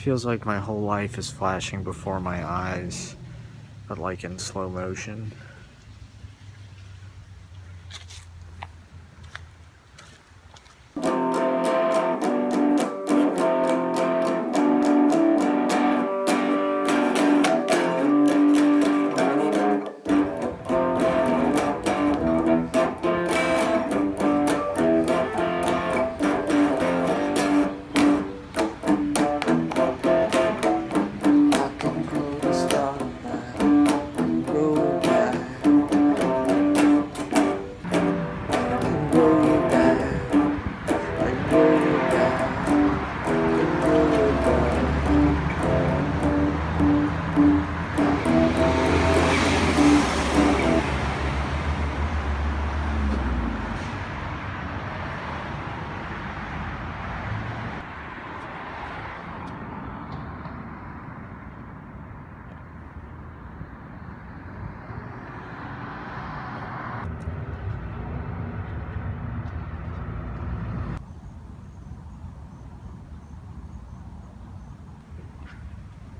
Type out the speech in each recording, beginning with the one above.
Feels like my whole life is flashing before my eyes, but like in slow motion.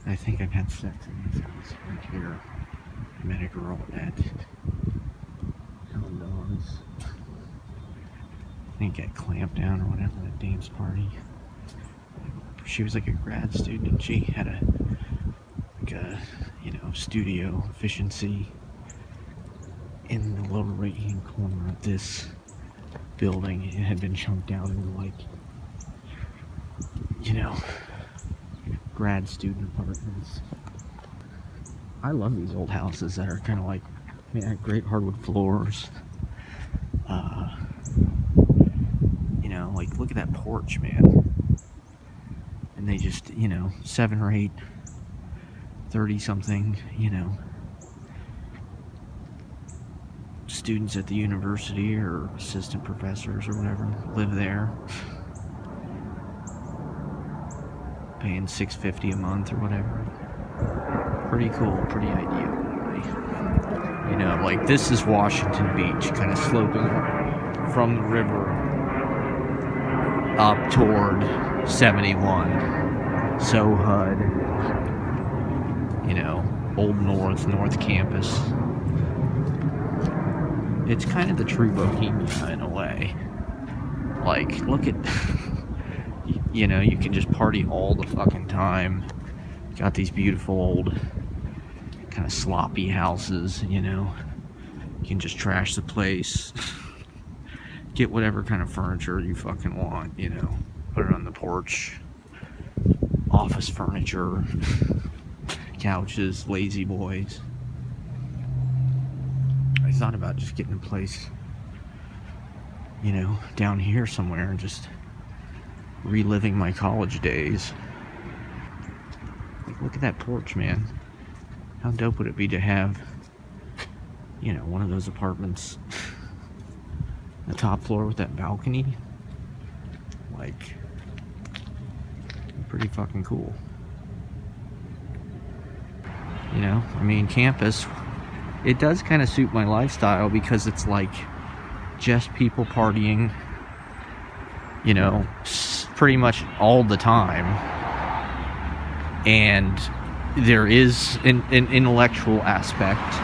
I think I've had sex in this house right here. I met a girl at Hell Dogs. I think at Clampdown or whatever, at a dance party. She was like a grad student and she had a studio efficiency in the lower right hand corner of this building. It had been chunked down into like, grad student apartments. I love these old houses that are kind of like, great hardwood floors. Like look at that porch, man. And they just, 7 or 8, 30 something, students at the university or assistant professors or whatever live there. Paying $6.50 a month or whatever. Pretty cool, pretty ideal. Like this is Washington Beach, kind of sloping from the river up toward 71. So HUD, Old North Campus. It's kind of the true Bohemia in a way. Like, look at, you can just party all the fucking time. Got these beautiful old, kind of sloppy houses, You can just trash the place. Get whatever kind of furniture you fucking want, Put it on the porch. Office furniture. Couches, lazy boys. I thought about just getting a place, down here somewhere and just reliving my college days. Like, look at that porch, man. How dope would it be to have, one of those apartments, the top floor with that balcony? Like, pretty fucking cool. Campus, it does kind of suit my lifestyle because it's like just people partying, pretty much all the time. And there is an intellectual aspect,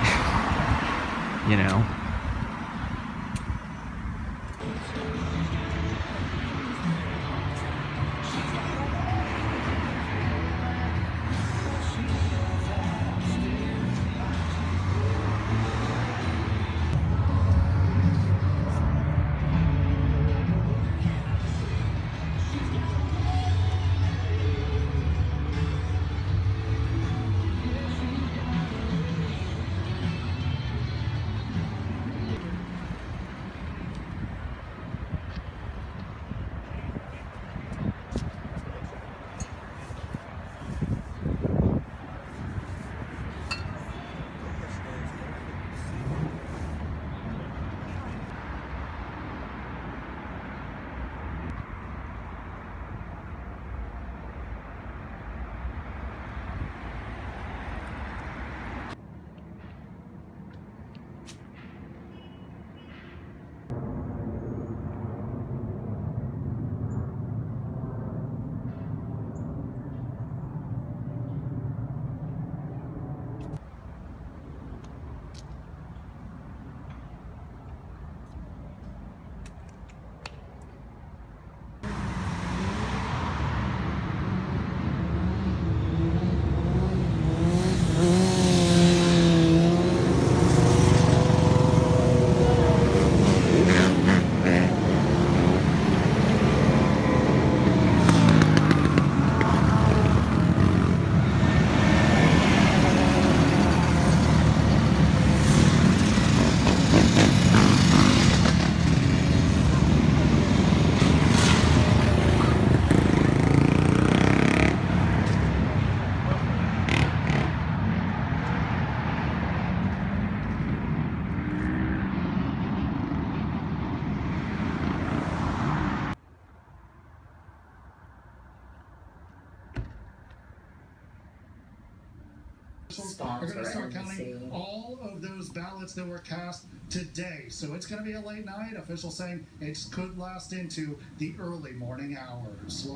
They're going to start counting all of those ballots that were cast today. So it's going to be a late night. Officials saying it could last into the early morning hours.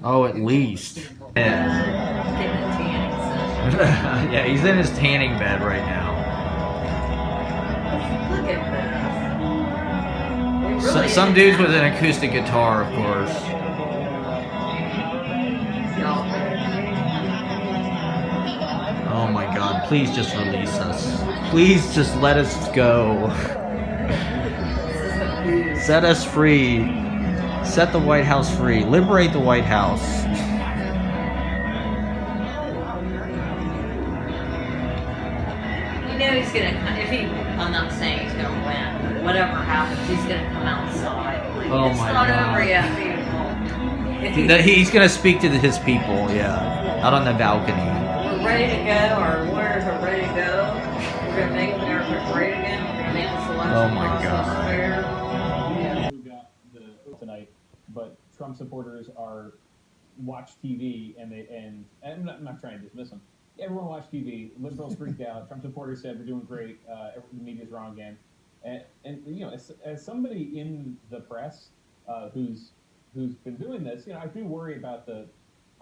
Oh, at least. Yeah. Yeah, he's in his tanning bed right now. Look at this. Really Some dudes with an acoustic guitar, of course. Oh my God, please just release us. Please just let us go. Set us free. Set the White House free. Liberate the White House. You know he's gonna come, I'm not saying he's gonna win, but whatever happens, he's gonna come outside. Oh it's my not God. over yet, people. He's gonna speak to his people, yeah. Out on the balcony. We're ready to go, our lawyers are ready to go. We're gonna make America great again. We're gonna make this election Oh my process God. fair. Who got the tonight, but Trump supporters are watch TV and I'm not trying to dismiss them. Everyone watched TV. Liberals freaked out. Trump supporters said we're doing great. The media's wrong again. And you know, as somebody in the press who's been doing this, you know, I do worry about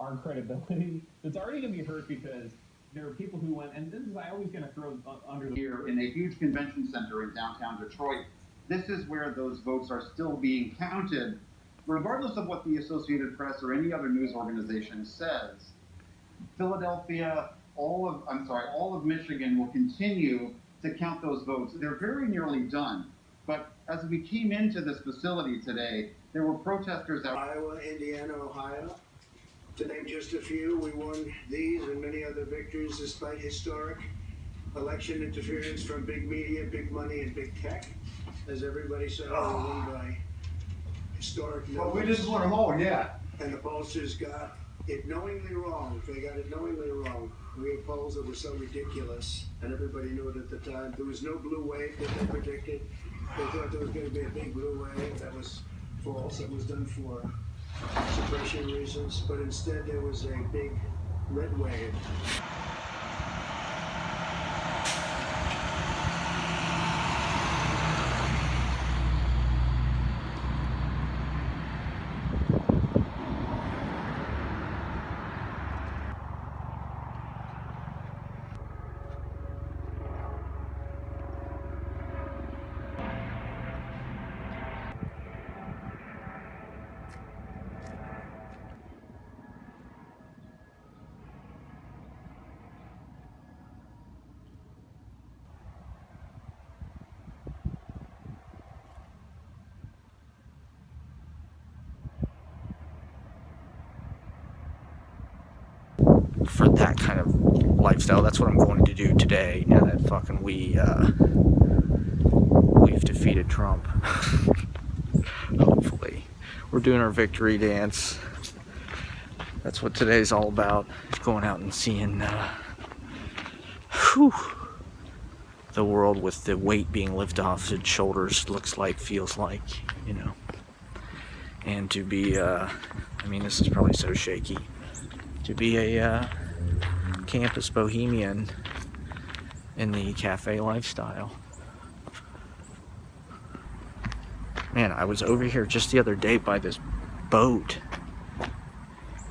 our credibility. It's already going to be hurt because there are people who went, and this is I always going to throw under the here in a huge convention center in downtown Detroit. This is where those votes are still being counted, regardless of what the Associated Press or any other news organization says. Philadelphia, all of Michigan will continue to count those votes. They're very nearly done. But as we came into this facility today, there were protesters out. Iowa, Indiana, Ohio. To name just a few, we won these and many other victories despite historic election interference from big media, big money, and big tech. As everybody saw, we won by historic numbers. But we didn't win them all yet. And the pollsters got it knowingly wrong. They got it knowingly wrong. We had polls that were so ridiculous, and everybody knew it at the time. There was no blue wave that they predicted. They thought there was going to be a big blue wave. That was false. It was done for suppression reasons, but instead there was a big red wave. For that kind of lifestyle, that's what I'm going to do today. Now that fucking we've defeated Trump. Hopefully, we're doing our victory dance. That's what today's all about. Going out and seeing the world with the weight being lifted off its shoulders. Looks like, feels like, you know. And to be, I mean, this is probably so shaky. To be a campus bohemian in the cafe lifestyle. Man, I was over here just the other day by this boat,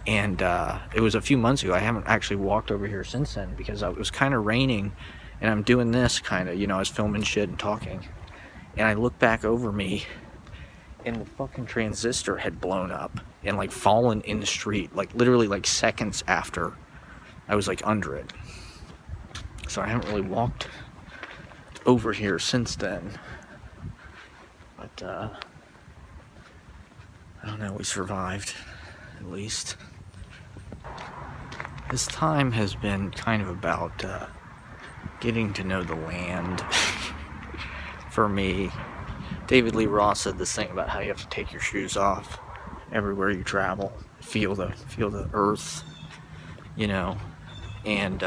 and it was a few months ago. I haven't actually walked over here since then because it was kind of raining, and I'm doing this kind of, you know, I was filming shit and talking, and I look back over me, and the fucking transistor had blown up and like fallen in the street, like literally like seconds after I was like under it. So I haven't really walked over here since then. But I don't know, we survived, at least. This time has been kind of about getting to know the land for me. David Lee Roth said this thing about how you have to take your shoes off everywhere you travel, feel the earth, you know, and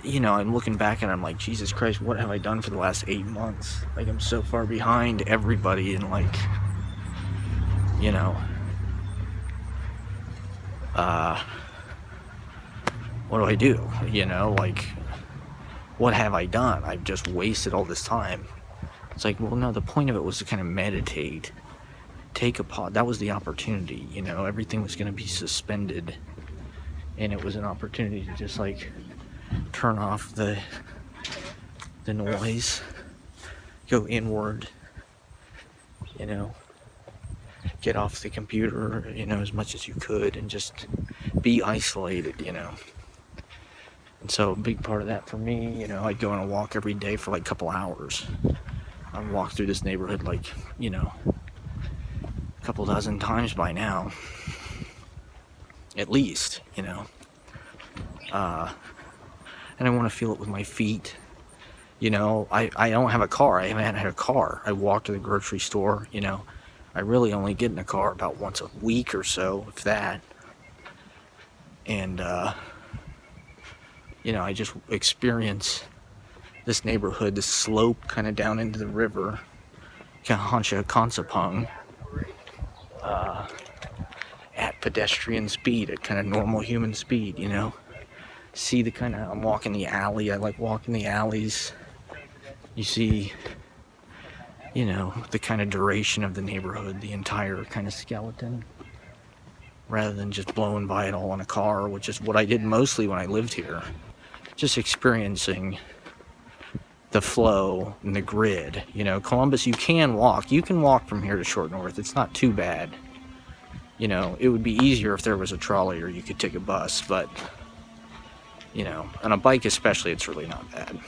you know, I'm looking back and I'm like, Jesus Christ, what have I done for the last 8 months? Like, I'm so far behind everybody, and like, you know, what do I do? You know, like, what have I done? I've just wasted all this time. It's like, well, no, the point of it was to kind of meditate, take a pause. That was the opportunity, you know, everything was going to be suspended, and it was an opportunity to just, like, turn off the noise, go inward, you know, get off the computer, you know, as much as you could, and just be isolated, you know. And so a big part of that for me, you know, I'd go on a walk every day for like a couple hours. I'd walk through this neighborhood like, you know, a couple dozen times by now, at least, you know. And I want to feel it with my feet. You know, I don't have a car. I haven't had a car. I walk to the grocery store, you know. I really only get in a car about once a week or so, if that. And, you know, I just experience this neighborhood, this slope kind of down into the river, Consapung, at pedestrian speed, at kind of normal human speed, you know. See the kind of, I'm walking the alley, I like walking the alleys. You see, you know, the kind of duration of the neighborhood, the entire kind of skeleton, rather than just blowing by it all in a car, which is what I did mostly when I lived here. Just experiencing the flow and the grid. You know, Columbus, you can walk from here to Short North. It's not too bad. You know, it would be easier if there was a trolley or you could take a bus, but, you know, on a bike especially, it's really not bad.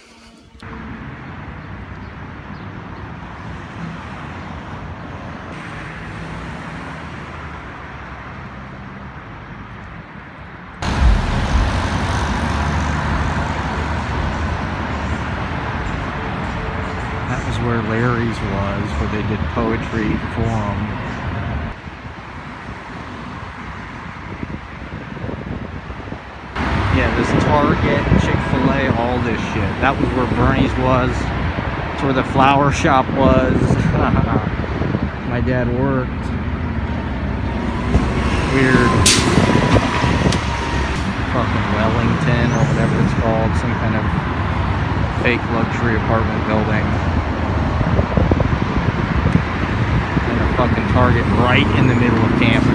That was where Larry's was, where they did poetry forum. Yeah, this Target, Chick-fil-A, all this shit. That was where Bernie's was. That's where the flower shop was. My dad worked. Weird. Fucking Wellington, or whatever it's called. Some kind of fake luxury apartment building. And a fucking Target right in the middle of campus.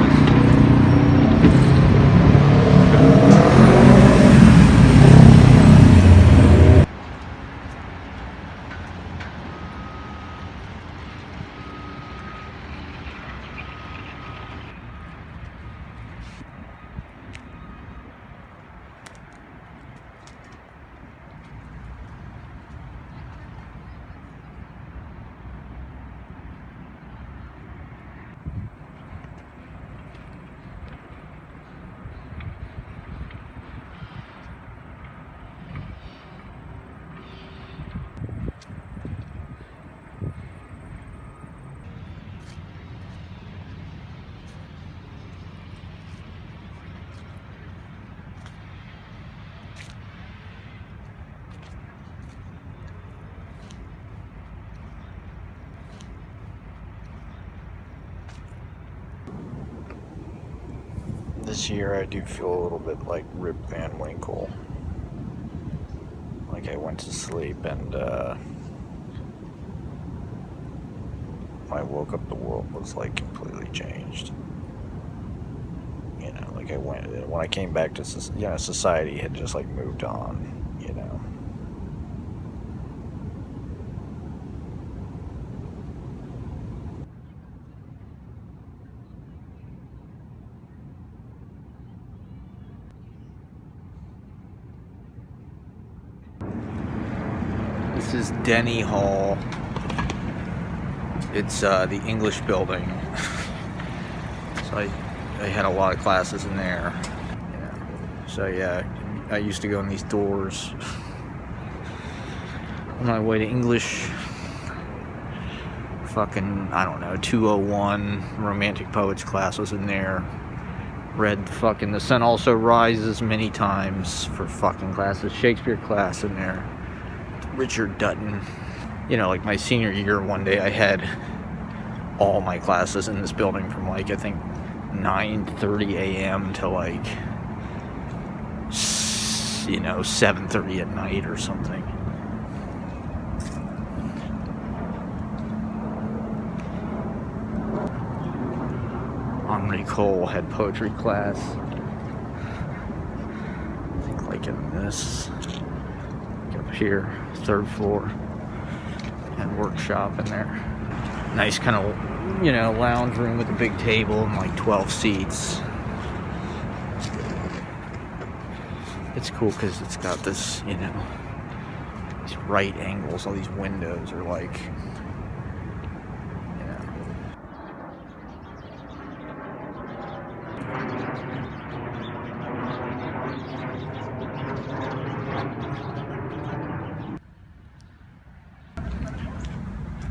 This year I do feel a little bit like Rip Van Winkle. Like I went to sleep and when I woke up the world was like completely changed. You know, like when I came back to, you know, society had just like moved on, you know. This is Denny Hall. It's the English building. So I had a lot of classes in there. Yeah. So yeah, I used to go in these doors on my way to English. Fucking, I don't know, 201 Romantic Poets class was in there. Read fucking The Sun Also Rises many times for fucking classes. Shakespeare class in there. Richard Dutton. You know, like my senior year, one day I had all my classes in this building from like, I think 9:30 a.m. to like it's, you know, 7:30 at night or something. Henri Cole had poetry class. I think like in this, like up here, 3rd floor, and workshop in there. Nice kind of, you know, lounge room with a big table and like 12 seats. It's cool because it's got this, you know, these right angles. All these windows are like, you know.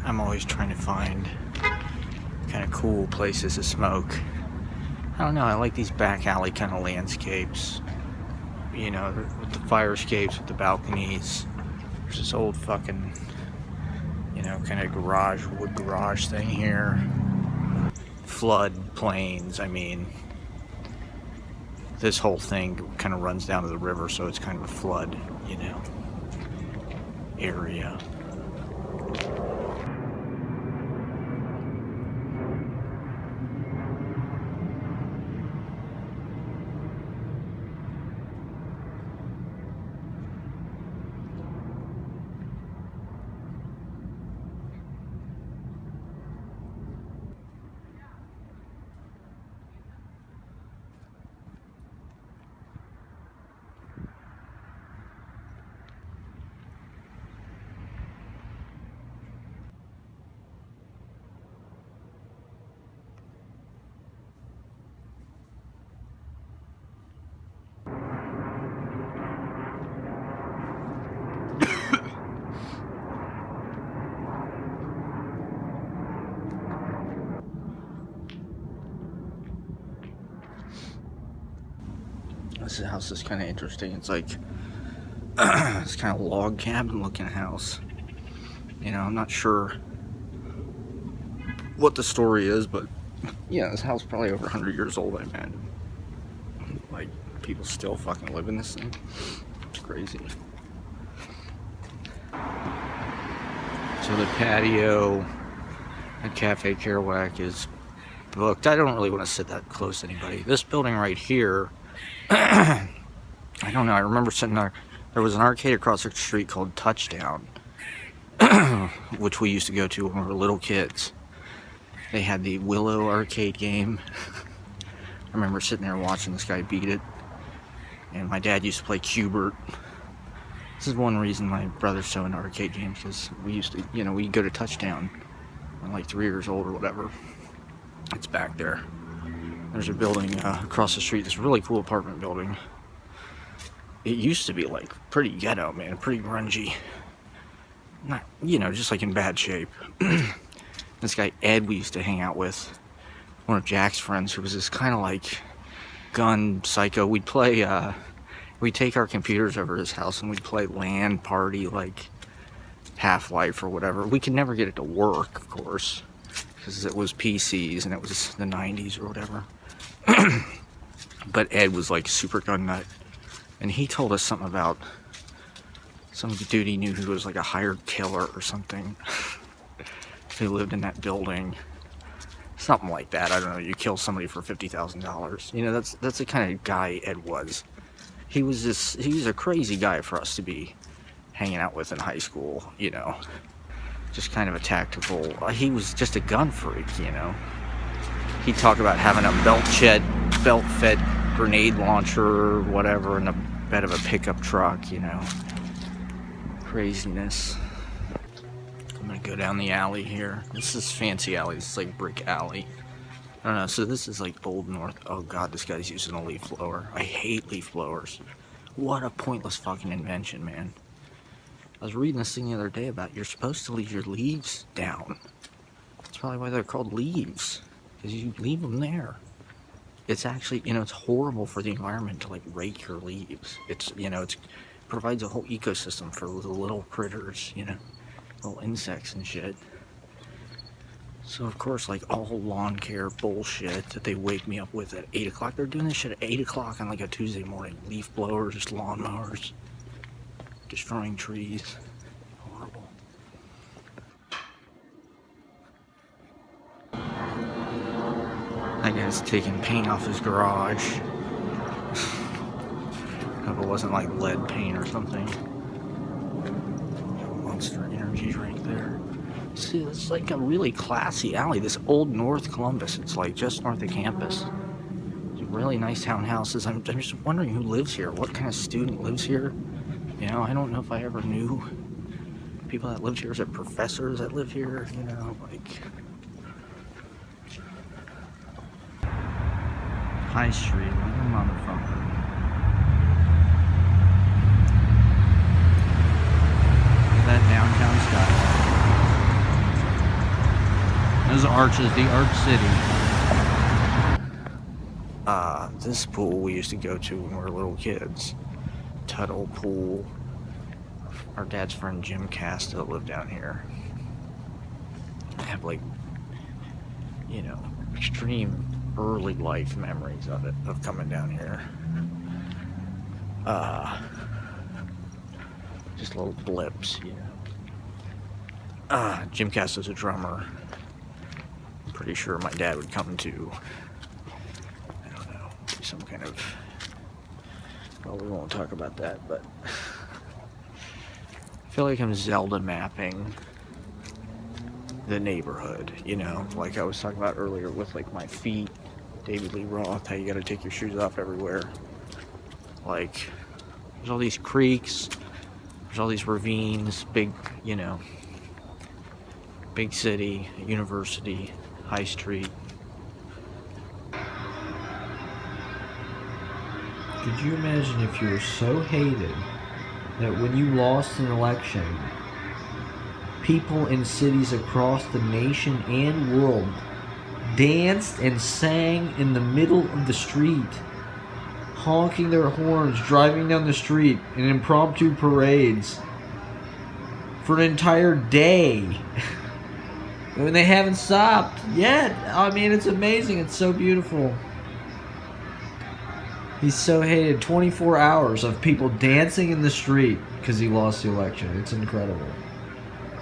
I'm always trying to find kind of cool places to smoke. I don't know, I like these back alley kind of landscapes. You know, with the fire escapes, with the balconies. There's this old fucking, you know, kind of garage, wood garage thing here. Flood plains, I mean. This whole thing kind of runs down to the river, so it's kind of a flood, you know, area. This house is kind of interesting. It's like it's kind of log cabin looking house. You know, I'm not sure what the story is, but yeah, this house is probably over 100 years old, I imagine. Like, people still fucking live in this thing. It's crazy. So the patio at Cafe Kerouac is booked. I don't really want to sit that close to anybody. This building right here, I don't know, I remember sitting there. There was an arcade across the street called Touchdown, which we used to go to when we were little kids. They had the Willow arcade game. I remember sitting there watching this guy beat it. And my dad used to play Q*bert. This is one reason my brother's so into arcade games, because we used to, you know, we'd go to Touchdown when like 3 years old or whatever. It's back there. There's a building across the street, this really cool apartment building. It used to be like pretty ghetto, man, pretty grungy. Not, you know, just like in bad shape. This guy Ed we used to hang out with, one of Jack's friends, who was this kind of like gun psycho. We'd play, we'd take our computers over to his house and we'd play LAN party, like Half-Life or whatever. We could never get it to work, of course, because it was PCs and it was the 90s or whatever. But Ed was like super gun nut. And he told us something about some dude he knew who was like a hired killer or something. Who lived in that building. Something like that. I don't know. You kill somebody for $50,000. You know, that's the kind of guy Ed was. He was a crazy guy for us to be hanging out with in high school, you know. Just kind of a tactical. He was just a gun freak, you know. He'd talk about having a belt-fed grenade launcher or whatever in the bed of a pickup truck, you know. Craziness. I'm gonna go down the alley here. This is fancy alley. This is like brick alley. I don't know. So this is like Old North. Oh god, this guy's using a leaf blower. I hate leaf blowers. What a pointless fucking invention, man. I was reading this thing the other day about you're supposed to leave your leaves down. That's probably why they're called leaves, because you leave them there. It's actually, you know, it's horrible for the environment to like rake your leaves. It's, you know, it provides a whole ecosystem for the little critters, you know, little insects and shit. So of course, like all lawn care bullshit that they wake me up with at 8 o'clock, they're doing this shit at 8 o'clock on like a Tuesday morning. Leaf blowers, lawnmowers, destroying trees. Horrible. That guy's taking paint off his garage. Hope it wasn't like lead paint or something. Monster Energy drink there. See, it's like a really classy alley. This old North Columbus. It's like just north of campus. Really nice townhouses. I'm just wondering who lives here. What kind of student lives here? You know, I don't know if I ever knew people that lived here. Is it professors that live here? You know, like High Street, like a motherfucker. Look at that downtown skyline. Those arches, the Arch City. This pool we used to go to when we were little kids. Tuttle Pool. Our dad's friend Jim Casta lived down here. I have like, you know, extreme early life memories of it, of coming down here. Just little blips, you know. Jim Casta's a drummer. I'm pretty sure my dad would come to, I don't know, some kind of, well, we won't talk about that, but I feel like I'm Zelda mapping the neighborhood, you know, like I was talking about earlier with like my feet, David Lee Roth, how you gotta take your shoes off everywhere. Like, there's all these creeks, there's all these ravines, big, you know, big city, university, high street. Could you imagine if you were so hated that when you lost an election, people in cities across the nation and world danced and sang in the middle of the street, honking their horns, driving down the street in impromptu parades for an entire day? And they haven't stopped yet. I mean, it's amazing. It's so beautiful. He's so hated. 24 hours of people dancing in the street because he lost the election. It's incredible.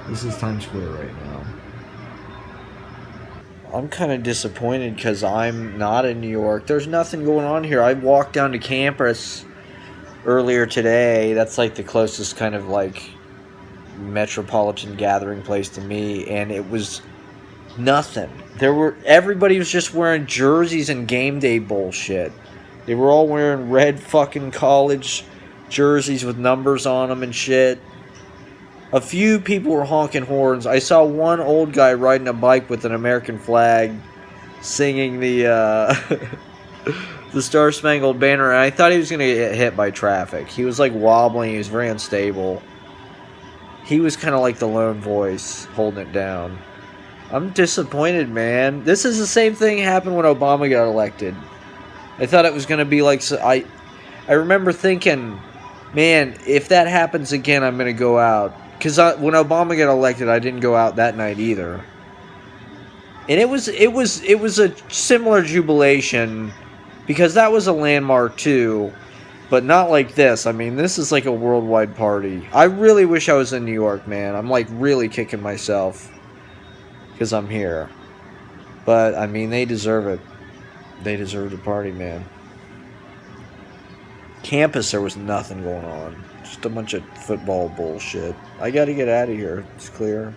This is Times Square right now. I'm kind of disappointed because I'm not in New York. There's nothing going on here. I walked down to campus earlier today. That's like the closest kind of like metropolitan gathering place to me, and it was nothing. Everybody was just wearing jerseys and game day bullshit. They were all wearing red fucking college jerseys with numbers on them and shit. A few people were honking horns. I saw one old guy riding a bike with an American flag, singing the the Star Spangled Banner, and I thought he was gonna get hit by traffic. He was like wobbling. He was very unstable. He was kind of like the lone voice holding it down. I'm disappointed, man. This is the same thing happened when Obama got elected. I thought it was going to be like... I remember thinking, man, if that happens again, I'm going to go out. Because when Obama got elected, I didn't go out that night either. And it was a similar jubilation, because that was a landmark too. But not like this. I mean, this is like a worldwide party. I really wish I was in New York, man. I'm like really kicking myself because I'm here. But, I mean, they deserve it. They deserve the party, man. Campus, there was nothing going on. Just a bunch of football bullshit. I gotta get out of here. It's clear.